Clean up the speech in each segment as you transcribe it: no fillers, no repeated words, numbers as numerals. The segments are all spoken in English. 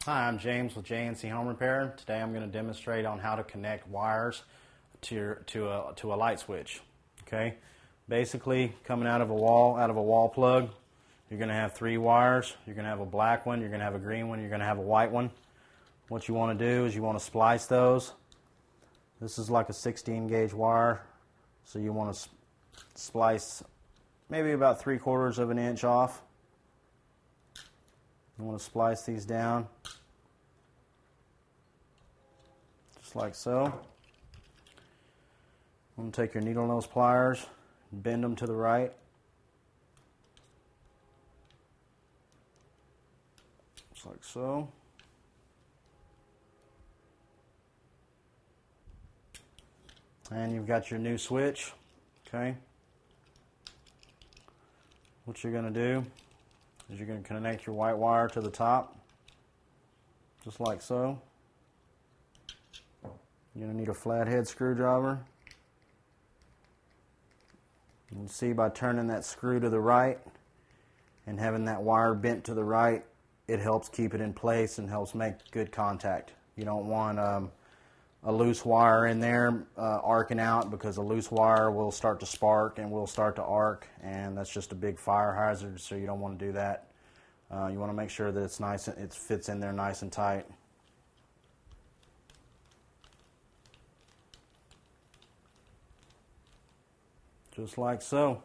Hi, I'm James with JNC Home Repair. Today I'm going to demonstrate on how to connect wires to a light switch. Okay, basically coming out of a wall plug, you're going to have three wires. You're going to have a black one, you're going to have a green one, you're going to have a white one. What you want to do is you want to splice those. This is like a 16 gauge wire, so you want to splice maybe about 3/4 of an inch off. You want to splice these down just like so. I'm going to take your needle nose pliers, bend them to the right. Just like so. And you've got your new switch. Okay. What you're going to do is you're going to connect your white wire to the top, just like so. You're going to need a flathead screwdriver. You can see by turning that screw to the right and having that wire bent to the right, it helps keep it in place and helps make good contact. You don't want a loose wire in there arcing out, because a loose wire will start to spark and will start to arc, and that's just a big fire hazard, so you don't want to do that. You want to make sure that it's nice, it fits in there nice and tight. Just like so.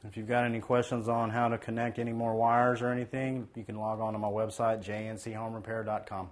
If you've got any questions on how to connect any more wires or anything, you can log on to my website, jnchomerepair.com.